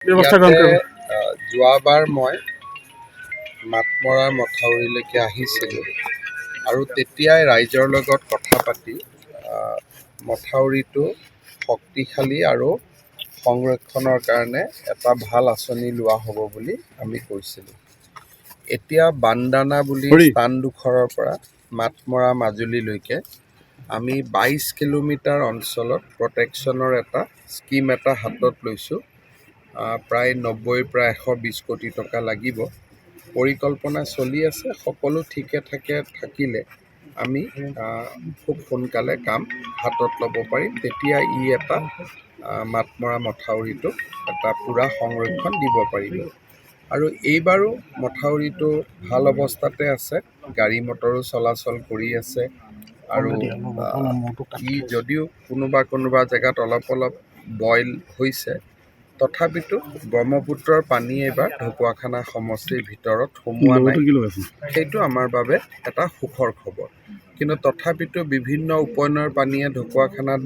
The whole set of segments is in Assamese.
ব্যৱস্থা ইয়াতে গ্ৰহণ কৰিব। যোৱাবাৰ মই মাতমৰা মথাউৰিলৈকে আহিছিলোঁ আৰু তেতিয়াই ৰাইজৰ লগত কথা পাতি মথাউৰিটো শক্তিশালী আৰু সংৰক্ষণৰ কাৰণে এটা ভাল আঁচনি লোৱা হ'ব বুলি আমি কৈছিলোঁ। এতিয়া বান্দানা বুলি স্থানডোখৰৰ পৰা মাতমৰা মাজুলীলৈকে আমি 22 কিলোমিটাৰ অঞ্চলত প্ৰটেকশ্যনৰ এটা স্কীম এটা হাতত লৈছোঁ। প্ৰায় 90 পৰা 120 কোটি টকা লাগিব। পৰিকল্পনা চলি আছে। সকলো ঠিকে ঠাকে থাকিলে আমি খুব সোনকালে কাম হাতত ল'ব পাৰিম। তেতিয়া ই এটা মাতমৰা মথাউৰিটো এটা পূৰা সংৰক্ষণ দিব পাৰিব। আৰু এইবাৰো মথাউৰিটো ভাল অৱস্থাতে আছে, গাড়ী মটৰো চলাচল কৰি আছে। আৰু ই যদিও কোনোবা জেগাত অলপ বইল হৈছে, তথাপিতো ব্ৰহ্মপুত্ৰৰ পানী এইবাৰ ঢকুৱাখানা সমষ্টিৰ ভিতৰত সোমোৱা নাই। সেইটো আমাৰ বাবে এটা সুখৰ খবৰ। কিন্তু তথাপিতো বিভিন্ন উপনৈৰ পানীয়ে ঢকুৱাখানাত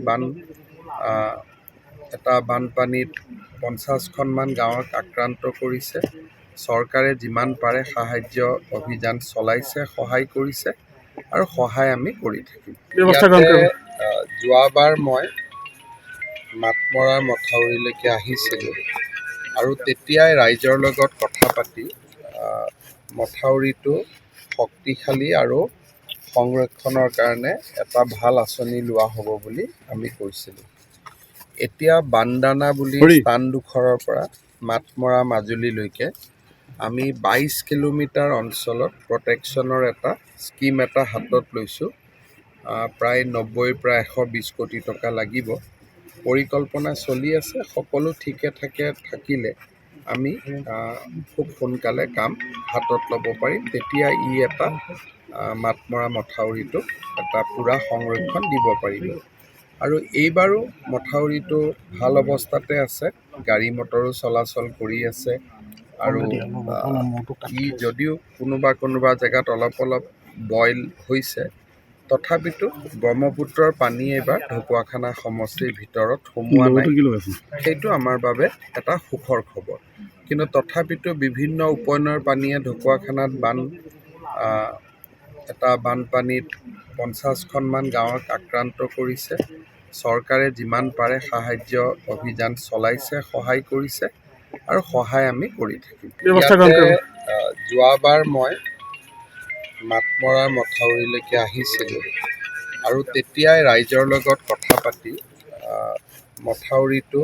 বানপানীত 50খনমান গাঁৱক আক্ৰান্ত কৰিছে। চৰকাৰে যিমান পাৰে সাহায্য অভিযান চলাইছে, সহায় কৰিছে আৰু সহায় আমি কৰি থাকিম। ইয়াতে যোৱাবাৰ মই মাতমৰা মথাউৰিলৈকে আহিছিলোঁ আৰু তেতিয়াই ৰাইজৰ লগত কথা পাতি মথাউৰিটো শক্তিশালী আৰু সংৰক্ষণৰ কাৰণে এটা ভাল আঁচনি লোৱা হ'ব বুলি আমি কৈছিলোঁ। এতিয়া বান্দানা বুলি স্থানডোখৰৰ পৰা মাতমৰা মাজুলীলৈকে আমি 22 কিলোমিটাৰ অঞ্চলত প্ৰটেকশ্যনৰ এটা স্কীম এটা হাতত লৈছোঁ। প্ৰায় 90 পৰা 120 কোটি টকা লাগিব। পৰিকল্পনা চলি আছে। সকলো ঠিকে ঠাকে থাকিলে আমি খুব সোনকালে কাম হাতত ল'ব পাৰিম। তেতিয়া ই এটা মাতমৰা মথাউৰিটো এটা পূৰা সংৰক্ষণ দিব পাৰিব। আৰু এইবাৰো মথাউৰিটো ভাল অৱস্থাতে আছে, গাড়ী মটৰো চলাচল কৰি আছে। আৰু ই যদিও কোনোবা জেগাত অলপ বইল হৈছে, তথাপিতো ব্ৰহ্মপুত্ৰৰ পানী এইবাৰ ঢকুৱাখানা সমষ্টিৰ ভিতৰত সোমোৱা নাই। সেইটো আমাৰ বাবে এটা সুখৰ খবৰ। কিন্তু তথাপিতো বিভিন্ন উপনৈৰ পানীয়ে ঢকুৱাখানাত বানপানীত 50খনমান গাঁৱক আক্ৰান্ত কৰিছে। চৰকাৰে যিমান পাৰে সাহায্য অভিযান চলাইছে, সহায় কৰিছে আৰু সহায় আমি কৰি থাকিম। ইয়াতে যোৱাবাৰ মই মাতমৰা মথাউৰিলৈকে আহিছিলোঁ আৰু তেতিয়াই ৰাইজৰ লগত কথা পাতি মথাউৰিটো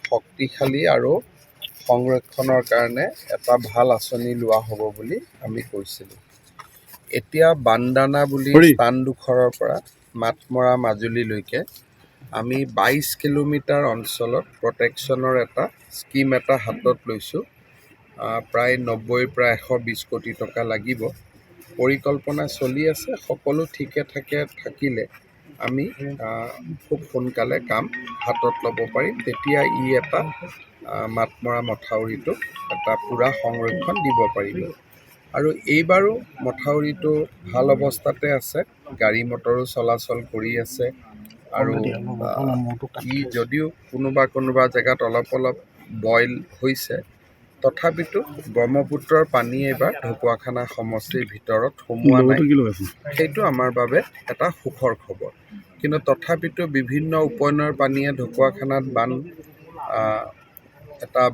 শক্তিশালী আৰু সংৰক্ষণৰ কাৰণে এটা ভাল আঁচনি লোৱা হ'ব বুলি আমি কৈছিলোঁ। এতিয়া বান্দানা বুলি স্থানডোখৰৰ পৰা মাতমৰা মাজুলীলৈকে আমি 22 কিলোমিটাৰ অঞ্চলত প্ৰটেকশ্যনৰ এটা স্কীম এটা হাতত লৈছোঁ। প্ৰায় 90 পৰা 120 কোটি টকা লাগিব। পৰিকল্পনা চলি আছে। সকলো ঠিকে ঠাকে থাকিলে আমি খুব সোনকালে কাম হাতত ল'ব পাৰিম। তেতিয়া ই এটা মাতমৰা মথাউৰিটো এটা পূৰা সংৰক্ষণ দিব পাৰিব। আৰু এইবাৰো মথাউৰিটো ভাল অৱস্থাতে আছে, গাড়ী মটৰো চলাচল কৰি আছে। আৰু ই যদিও কোনোবা জেগাত অলপ বইল হৈছে, তথাপিতো ব্ৰহ্মপুত্ৰৰ পানী এইবাৰ ঢকুৱাখানা সমষ্টিৰ ভিতৰত সোমোৱা নাই। সেইটো আমাৰ বাবে এটা সুখৰ খবৰ। কিন্তু তথাপিতো বিভিন্ন উপনৈৰ পানীয়ে ঢকুৱাখানাত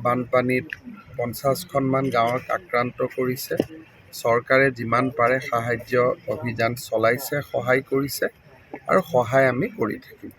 বানপানীত 50খনমান গাঁৱক আক্ৰান্ত কৰিছে। চৰকাৰে যিমান পাৰে সাহায্য অভিযান চলাইছে, সহায় কৰিছে আৰু সহায় আমি কৰি থাকিম।